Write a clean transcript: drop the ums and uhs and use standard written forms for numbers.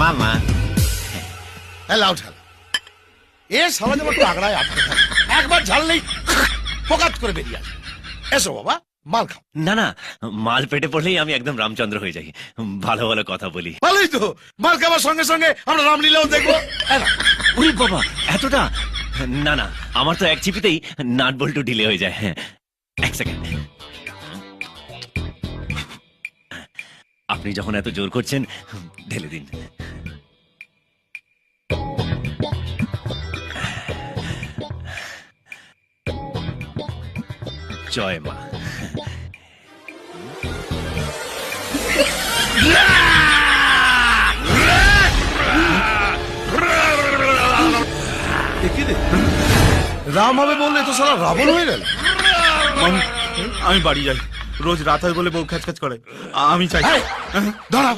মামা লাউ ঝাল এ সালা যেমন একটু আগড়ায় আটকে থাকে, একবার ঝাললেই ফোকাত করে বেরিয়ে আসে। এসো বাবা মাল খাও। না না, মাল পেটে পড়লেই আমি একদম রামচন্দ্র হয়ে যাই, ভালো ভালো কথা বলি। ভালোই তো, মাল খাবার সঙ্গে সঙ্গে আমরা রামলীলাও দেখবো। ওরে বাবা, এতটা? না না, আমার তো এক চিপিতেই নাট বল্টু ঢিলে হয়ে যায়। এক সেকেন্ড, আপনি যখন এত জোর করছেন ঢেলে দিন। জয় মা। রাম হবে বললে তো সালা রাবণ হয়ে গেল। আমি বাড়ি যাই, রোজ রাত হয় বলে বউ খ্যাচ করে। আমি চাই। দাঁড়াও,